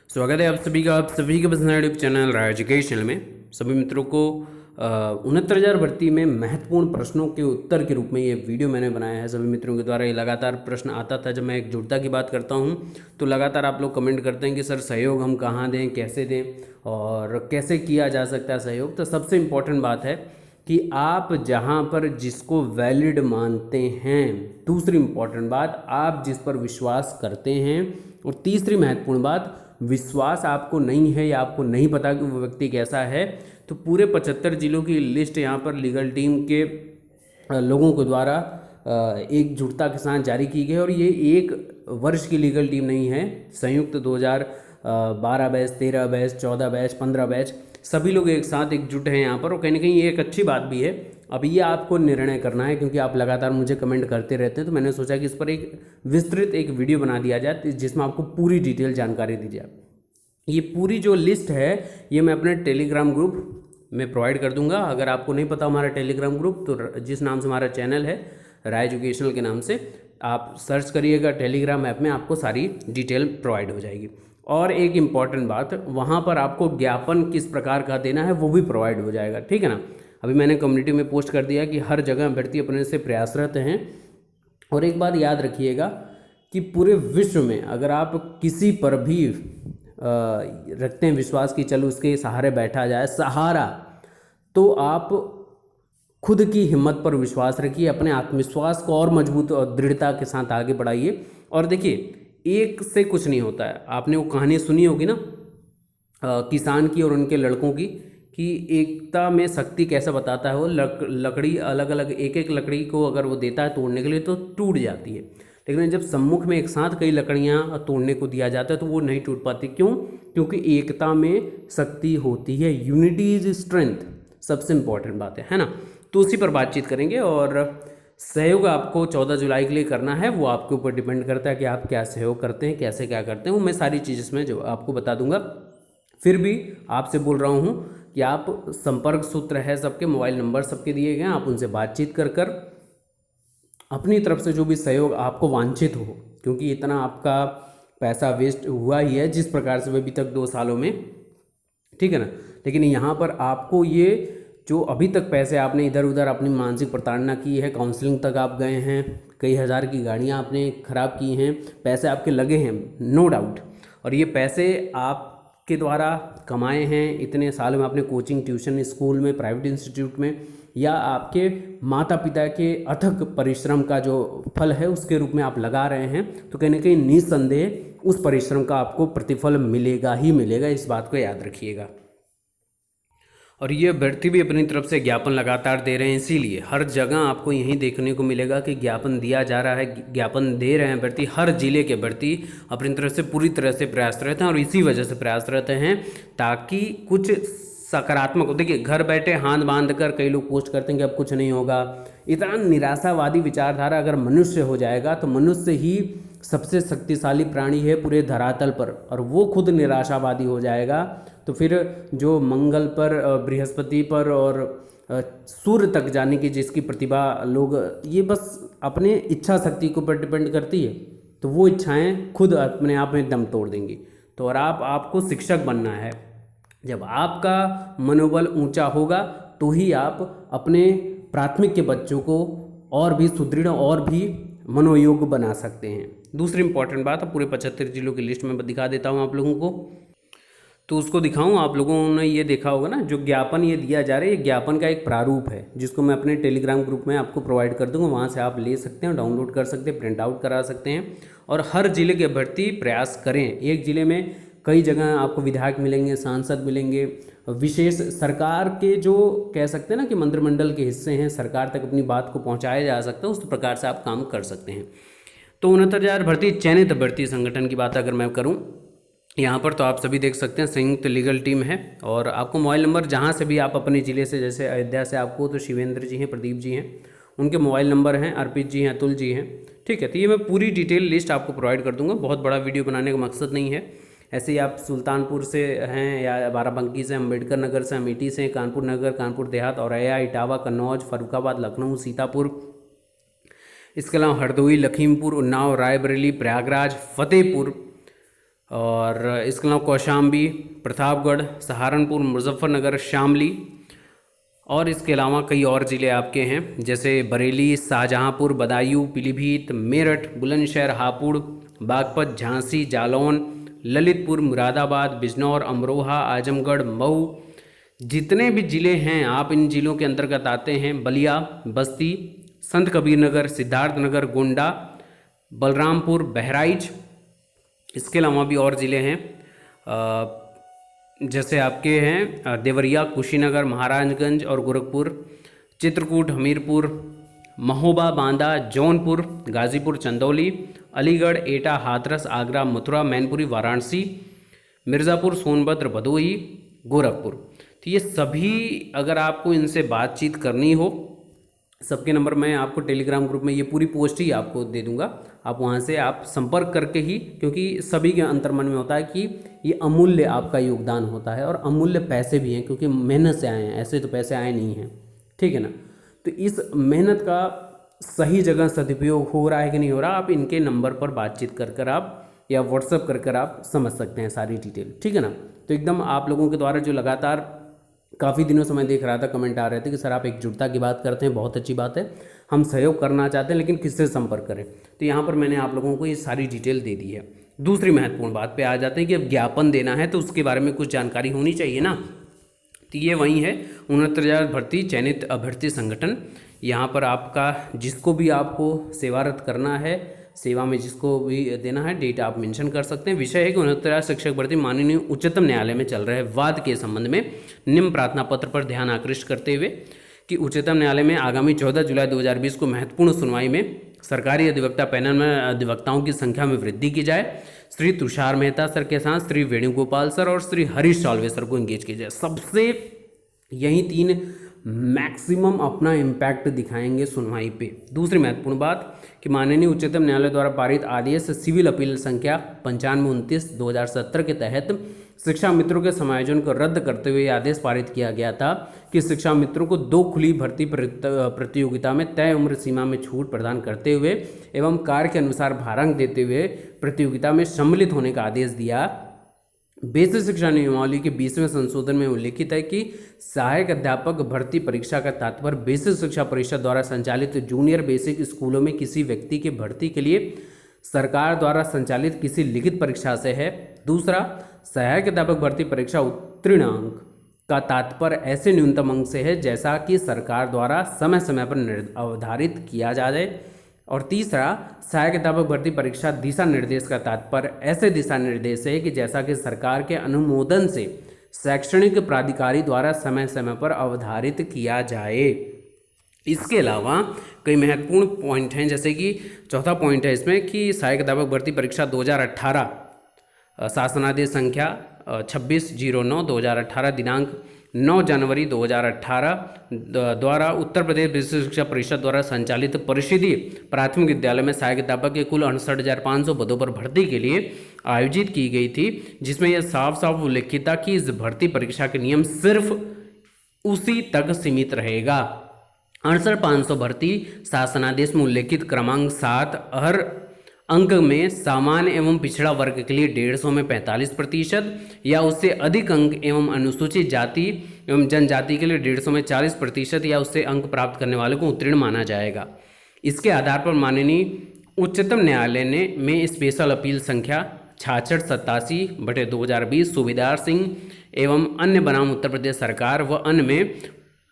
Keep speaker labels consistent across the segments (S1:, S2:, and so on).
S1: स्वागत है आप सभी के पसंद यूट्यूब चैनल राय एजुकेशन में। सभी मित्रों को 69,000 भर्ती में महत्वपूर्ण प्रश्नों के उत्तर के रूप में ये वीडियो मैंने बनाया है। सभी मित्रों के द्वारा ये लगातार प्रश्न आता था। जब मैं एकजुटता की बात करता हूँ तो लगातार आप लोग कमेंट करते हैं कि सर सहयोग हम कहाँ दें, कैसे दें और कैसे किया जा सकता है सहयोग। तो सबसे इम्पोर्टेंट बात है कि आप जहाँ पर जिसको वैलिड मानते हैं, दूसरी इम्पॉर्टेंट बात आप जिस पर विश्वास करते हैं, और तीसरी महत्वपूर्ण बात विश्वास आपको नहीं है या आपको नहीं पता कि वो व्यक्ति कैसा है, तो पूरे 75 जिलों की लिस्ट यहाँ पर लीगल टीम के लोगों के द्वारा एकजुटता के साथ जारी की गई है। और ये एक वर्ष की लीगल टीम नहीं है, संयुक्त 2012 बैच, 13 बैच, 14 बैच, 15 बैच, सभी लोग एक साथ एकजुट हैं यहाँ पर। और कहीं ना कहीं ये एक अच्छी बात भी है। अब ये आपको निर्णय करना है, क्योंकि आप लगातार मुझे कमेंट करते रहते हैं, तो मैंने सोचा कि इस पर एक विस्तृत एक वीडियो बना दिया जाए जिसमें आपको पूरी डिटेल जानकारी दी जाए। ये पूरी जो लिस्ट है ये मैं अपने टेलीग्राम ग्रुप में प्रोवाइड कर दूंगा। अगर आपको नहीं पता हमारा टेलीग्राम ग्रुप, तो जिस नाम से हमारा चैनल है राय एजुकेशनल के नाम से आप सर्च करिएगा, टेलीग्राम ऐप में आपको सारी डिटेल प्रोवाइड हो जाएगी। और एक इम्पॉर्टेंट बात, वहाँ पर आपको ज्ञापन किस प्रकार का देना है वो भी प्रोवाइड हो जाएगा, ठीक है ना। अभी मैंने कम्युनिटी में पोस्ट कर दिया कि हर जगह अभ्यर्थी अपने से प्रयासरत हैं। और एक बात याद रखिएगा कि पूरे विश्व में अगर आप किसी पर भी रखते हैं विश्वास कि चलो उसके सहारे बैठा जाए, सहारा, तो आप खुद की हिम्मत पर विश्वास रखिए, अपने आत्मविश्वास को और मजबूत और दृढ़ता के साथ आगे बढ़ाइए। और देखिए, एक से कुछ नहीं होता है। आपने वो कहानी सुनी होगी ना किसान की और उनके लड़कों की, कि एकता में शक्ति कैसे बताता है वो। लकड़ी अलग अलग, एक एक लकड़ी को अगर वो देता है तोड़ने के लिए तो टूट जाती है, लेकिन जब सम्मुख में एक साथ कई लकड़ियाँ तोड़ने को दिया जाता है तो वो नहीं टूट पाती। क्यों? क्योंकि एकता में शक्ति होती है। यूनिटी इज स्ट्रेंथ, सबसे इम्पॉर्टेंट बात है ना। तो उसी पर बातचीत करेंगे। और सहयोग आपको 14 जुलाई के लिए करना है, वो आपके ऊपर डिपेंड करता है कि आप क्या सहयोग करते हैं, कैसे क्या करते हैं, वो मैं सारी चीज़ इसमें जो आपको बता दूंगा। फिर भी आपसे बोल रहा हूँ कि आप संपर्क सूत्र है सबके, मोबाइल नंबर सबके दिए गए हैं, आप उनसे बातचीत कर कर अपनी तरफ से जो भी सहयोग आपको वांछित हो, क्योंकि इतना आपका पैसा वेस्ट हुआ ही है जिस प्रकार से अभी तक 2 सालों में, ठीक है ना। लेकिन यहाँ पर आपको ये जो अभी तक पैसे आपने इधर उधर अपनी मानसिक प्रताड़ना की है, काउंसलिंग तक आप गए हैं, कई हज़ार की गाड़ियाँ आपने ख़राब की हैं, पैसे आपके लगे हैं, नो डाउट। और ये पैसे आपके द्वारा कमाए हैं इतने सालों में, आपने कोचिंग, ट्यूशन, स्कूल में, प्राइवेट इंस्टीट्यूट में, या आपके माता पिता के अथक परिश्रम का जो फल है उसके रूप में आप लगा रहे हैं, तो कहीं ना कहीं निस्संदेह उस परिश्रम का आपको प्रतिफल मिलेगा ही मिलेगा, इस बात को याद रखिएगा। और ये अभ्यर्थी भी अपनी तरफ से ज्ञापन लगातार दे रहे हैं, इसीलिए हर जगह आपको यही देखने को मिलेगा कि ज्ञापन दिया जा रहा है, ज्ञापन दे रहे हैं अभ्यर्थी। हर जिले के अभ्यर्थी अपनी तरफ से पूरी तरह से प्रयासरत हैं, और इसी वजह से प्रयासरत हैं ताकि कुछ सकारात्मक हो। देखिए, घर बैठे हाथ बांध कर कई लोग पोस्ट करते हैं कि अब कुछ नहीं होगा। इतना निराशावादी विचारधारा अगर मनुष्य हो जाएगा तो मनुष्य ही सबसे शक्तिशाली प्राणी है पूरे धरातल पर, और वो खुद निराशावादी हो जाएगा तो फिर जो मंगल पर, बृहस्पति पर और सूर्य तक जाने की जिसकी प्रतिभा लोग, ये बस अपने इच्छा शक्ति के ऊपर डिपेंड करती है, तो वो इच्छाएं खुद अपने आप में दम तोड़ देंगी। तो और आपको शिक्षक बनना है। जब आपका मनोबल ऊंचा होगा तो ही आप अपने प्राथमिक के बच्चों को और भी सुदृढ़ और भी मनोयोग्य बना सकते हैं। दूसरी इंपॉर्टेंट बात, पूरे 75 जिलों की लिस्ट में दिखा देता हूं आप लोगों को, तो उसको दिखाऊं। आप लोगों ने ये देखा होगा ना, जो ज्ञापन ये दिया जा रहा है, ये ज्ञापन का एक प्रारूप है जिसको मैं अपने टेलीग्राम ग्रुप में आपको प्रोवाइड कर दूंगा। वहाँ से आप ले सकते हैं, डाउनलोड कर सकते हैं, प्रिंट आउट करा सकते हैं। और हर जिले के अभ्यर्थी प्रयास करें। एक जिले में कई जगह आपको विधायक मिलेंगे, सांसद मिलेंगे, विशेष सरकार के जो कह सकते हैं ना कि मंत्रिमंडल के हिस्से हैं, सरकार तक अपनी बात को पहुंचाया जा सकता है, उस प्रकार से आप काम कर सकते हैं। तो 69,000 भर्ती चयनित भर्ती संगठन की बात अगर मैं करूं यहाँ पर, तो आप सभी देख सकते हैं संयुक्त लीगल टीम है। और आपको मोबाइल नंबर जहाँ से भी आप अपने ज़िले से, जैसे अयोध्या से आपको तो शिवेंद्र जी हैं, प्रदीप जी हैं, उनके मोबाइल नंबर हैं, अर्पित जी हैं, अतुल जी हैं, ठीक है। तो ये मैं पूरी डिटेल लिस्ट आपको प्रोवाइड कर दूंगा। बहुत बड़ा वीडियो बनाने का मकसद नहीं है। ऐसे ही आप सुल्तानपुर से हैं या बाराबंकी से, अम्बेडकर नगर से, अमेठी से, कानपुर नगर, कानपुर देहात, औरैया, इटावा, कन्नौज, फर्रुखाबाद, लखनऊ, सीतापुर, इसके अलावा हरदोई, लखीमपुर, उन्नाव, रायबरेली, प्रयागराज, फतेहपुर, और इसके अलावा कौशाम्बी, प्रतापगढ़, सहारनपुर, मुजफ्फरनगर, शामली, और इसके अलावा कई और ज़िले आपके हैं जैसे बरेली, शाहजहांपुर, बदायूं, पीलीभीत, मेरठ, बुलंदशहर, हापुड़, बागपत, झांसी, जालौन, ललितपुर, मुरादाबाद, बिजनौर, अमरोहा, आजमगढ़, मऊ, जितने भी ज़िले हैं आप इन ज़िलों के अंतर्गत आते हैं। बलिया, बस्ती, संत कबीर नगर, सिद्धार्थनगर, गोंडा, बलरामपुर, बहराइच, इसके अलावा भी और ज़िले हैं जैसे आपके हैं देवरिया, कुशीनगर, महाराजगंज और गोरखपुर, चित्रकूट, हमीरपुर, महोबा, बांदा, जौनपुर, गाज़ीपुर, चंदौली, अलीगढ़, एटा, हाथरस, आगरा, मथुरा, मैनपुरी, वाराणसी, मिर्ज़ापुर, सोनभद्र, भदोही, गोरखपुर। तो ये सभी अगर आपको इनसे बातचीत करनी हो, सबके नंबर मैं आपको टेलीग्राम ग्रुप में ये पूरी पोस्ट ही आपको दे दूंगा, आप वहाँ से आप संपर्क करके ही, क्योंकि सभी के अंतर्मन में होता है कि ये अमूल्य आपका योगदान होता है और अमूल्य पैसे भी हैं क्योंकि मेहनत से आए हैं, ऐसे तो पैसे आए नहीं हैं, ठीक है ना। तो इस मेहनत का सही जगह सदुपयोग हो रहा है कि नहीं हो रहा, आप इनके नंबर पर बातचीत कर कर आप या व्हाट्सअप कर कर आप समझ सकते हैं सारी डिटेल, ठीक है ना। तो एकदम आप लोगों के द्वारा जो लगातार काफ़ी दिनों से मैं देख रहा था कमेंट आ रहे थे कि सर आप एकजुटता की बात करते हैं, बहुत अच्छी बात है, हम सहयोग करना चाहते हैं लेकिन किससे संपर्क करें। तो यहाँ पर मैंने आप लोगों को ये सारी डिटेल दे दी है। दूसरी महत्वपूर्ण बात पे आ जाते हैं कि अब ज्ञापन देना है तो उसके बारे में कुछ जानकारी होनी चाहिए ना। तो ये वही है 69,000 भर्ती चयनित अभ्यर्थी संगठन। यहाँ पर आपका जिसको भी आपको सेवारत करना है, सेवा में जिसको भी देना है, डेट आप मेंशन कर सकते हैं। विषय है कि 69,000 शिक्षक भर्ती माननीय उच्चतम न्यायालय में चल रहे वाद के संबंध में निम्न प्रार्थना पत्र पर ध्यान आकृष्ट करते हुए कि उच्चतम न्यायालय में आगामी 14 जुलाई 2020 को महत्वपूर्ण सुनवाई में सरकारी अधिवक्ता पैनल में अधिवक्ताओं की संख्या में वृद्धि की जाए। श्री तुषार मेहता सर के साथ श्री वेणुगोपाल सर और श्री हरीश साल्वे सर को एंगेज किया जाए। सबसे यही तीन मैक्सिमम अपना इम्पैक्ट दिखाएंगे सुनवाई पे। दूसरी महत्वपूर्ण बात कि माननीय उच्चतम न्यायालय द्वारा पारित आदेश सिविल अपील संख्या 9529/2017 के तहत शिक्षा मित्रों के समायोजन को रद्द करते हुए आदेश पारित किया गया था कि शिक्षा मित्रों को 2 खुली भर्ती प्रतियोगिता में तय उम्र सीमा में छूट प्रदान करते हुए एवं कार्य के अनुसार भारांक देते हुए प्रतियोगिता में सम्मिलित होने का आदेश दिया। बेसिक शिक्षा नियमावली के 20वें संशोधन में उल्लिखित है कि सहायक अध्यापक भर्ती परीक्षा का तात्पर्य बेसिक शिक्षा परिषद द्वारा संचालित जूनियर बेसिक स्कूलों में किसी व्यक्ति की भर्ती के लिए सरकार द्वारा संचालित किसी लिखित परीक्षा से है। दूसरा, सहायक अध्यापक भर्ती परीक्षा उत्तीर्ण अंक का तात्पर्य ऐसे न्यूनतम अंक से है जैसा कि सरकार द्वारा समय समय पर निर्धारित किया जाए। और तीसरा, सहायक अध्यापक भर्ती परीक्षा दिशा निर्देश का तात्पर्य ऐसे दिशा निर्देश है कि जैसा कि सरकार के अनुमोदन से शैक्षणिक प्राधिकारी द्वारा समय समय पर अवधारित किया जाए। इसके अलावा कई महत्वपूर्ण पॉइंट हैं, जैसे कि चौथा पॉइंट है इसमें कि सहायक अध्यापक भर्ती परीक्षा 2018 शासनादेश संख्या 2609/2018 दिनांक 9 जनवरी 2018 द्वारा उत्तर प्रदेश बेसिक शिक्षा परिषद द्वारा संचालित परिषदीय प्राथमिक विद्यालय में सहायक अध्यापक के कुल 68,500 पदों पर भर्ती के लिए आयोजित की गई थी, जिसमें यह साफ साफ उल्लिखित था कि इस भर्ती परीक्षा के नियम सिर्फ उसी तक सीमित रहेगा। 68,500 भर्ती शासनादेश में उल्लिखित क्रमांक 7 हर अंक में सामान्य एवं पिछड़ा वर्ग के लिए 150 में 45% या उससे अधिक अंक एवं अनुसूचित जाति एवं जनजाति के लिए 150 में 40% या उससे अंक प्राप्त करने वाले को उत्तीर्ण माना जाएगा। इसके आधार पर माननीय उच्चतम न्यायालय ने में स्पेशल अपील संख्या 6687/2020 सूबेदार सिंह एवं अन्य बनाम उत्तर प्रदेश सरकार व अन्य में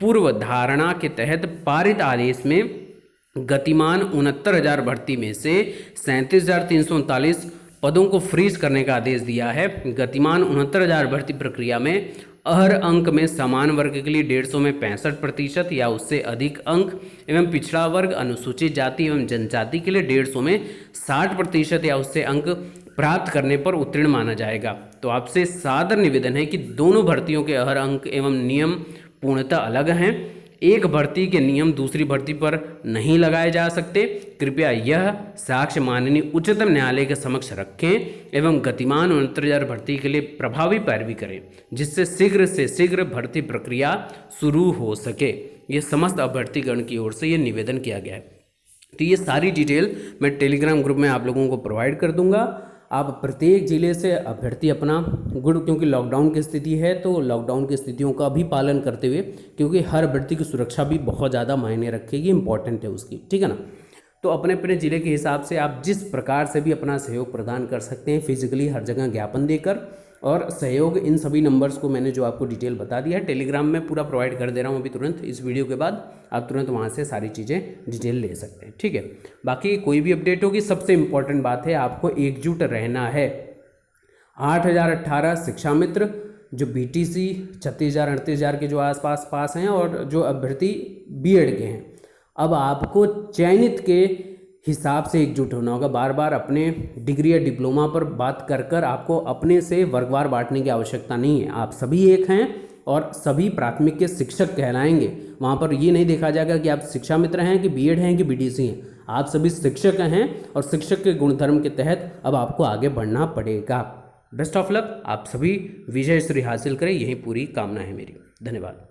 S1: पूर्व धारणा के तहत पारित आदेश में गतिमान 69,000 भर्ती में से 37,339 पदों को फ्रीज करने का आदेश दिया है। गतिमान 69,000 भर्ती प्रक्रिया में हर अंक में समान वर्ग के लिए 150 में 65% या उससे अधिक अंक एवं पिछड़ा वर्ग अनुसूचित जाति एवं जनजाति के लिए 150 में 60% या उससे अंक प्राप्त करने पर उत्तीर्ण माना जाएगा। तो आपसे सादर निवेदन है कि दोनों भर्तियों के हर अंक एवं नियम पूर्णतः अलग हैं। एक भर्ती के नियम दूसरी भर्ती पर नहीं लगाए जा सकते। कृपया यह साक्ष्य माननीय उच्चतम न्यायालय के समक्ष रखें एवं गतिमान 69,000 भर्ती के लिए प्रभावी पैरवी करें, जिससे शीघ्र से शीघ्र भर्ती प्रक्रिया शुरू हो सके। ये समस्त अभ्यर्थीगण की ओर से ये निवेदन किया गया है। तो ये सारी डिटेल मैं टेलीग्राम ग्रुप में आप लोगों को प्रोवाइड कर दूंगा। आप प्रत्येक ज़िले से अभ्यर्थी अपना गुड, क्योंकि लॉकडाउन की स्थिति है तो लॉकडाउन की स्थितियों का भी पालन करते हुए, क्योंकि हर अभ्यर्थी की सुरक्षा भी बहुत ज़्यादा मायने रखेगी, इंपॉर्टेंट है उसकी, ठीक है ना। तो अपने अपने ज़िले के हिसाब से आप जिस प्रकार से भी अपना सहयोग प्रदान कर सकते हैं, फिजिकली हर जगह ज्ञापन देकर, और सहयोग इन सभी नंबर्स को मैंने जो आपको डिटेल बता दिया है टेलीग्राम में पूरा प्रोवाइड कर दे रहा हूँ अभी तुरंत, इस वीडियो के बाद आप तुरंत वहाँ से सारी चीज़ें डिटेल ले सकते हैं, ठीक है। बाकी कोई भी अपडेट होगी, सबसे इम्पोर्टेंट बात है आपको एकजुट रहना है। 8018 शिक्षा मित्र जो BTC 36,000 38,000 के जो आसपास पास हैं, और जो अभ्यर्थी B.Ed के हैं, अब आपको चयनित के हिसाब से एकजुट होना होगा। बार बार अपने डिग्री या डिप्लोमा पर बात कर कर आपको अपने से वर्गवार बांटने की आवश्यकता नहीं है। आप सभी एक हैं और सभी प्राथमिक के शिक्षक कहलाएंगे। वहाँ पर ये नहीं देखा जाएगा कि आप शिक्षा मित्र हैं कि B.Ed हैं कि BTC हैं, आप सभी शिक्षक हैं और शिक्षक के गुणधर्म के तहत अब आपको आगे बढ़ना पड़ेगा। बेस्ट ऑफ लक, आप सभी विजय श्री हासिल करें, यही पूरी कामना है मेरी। धन्यवाद।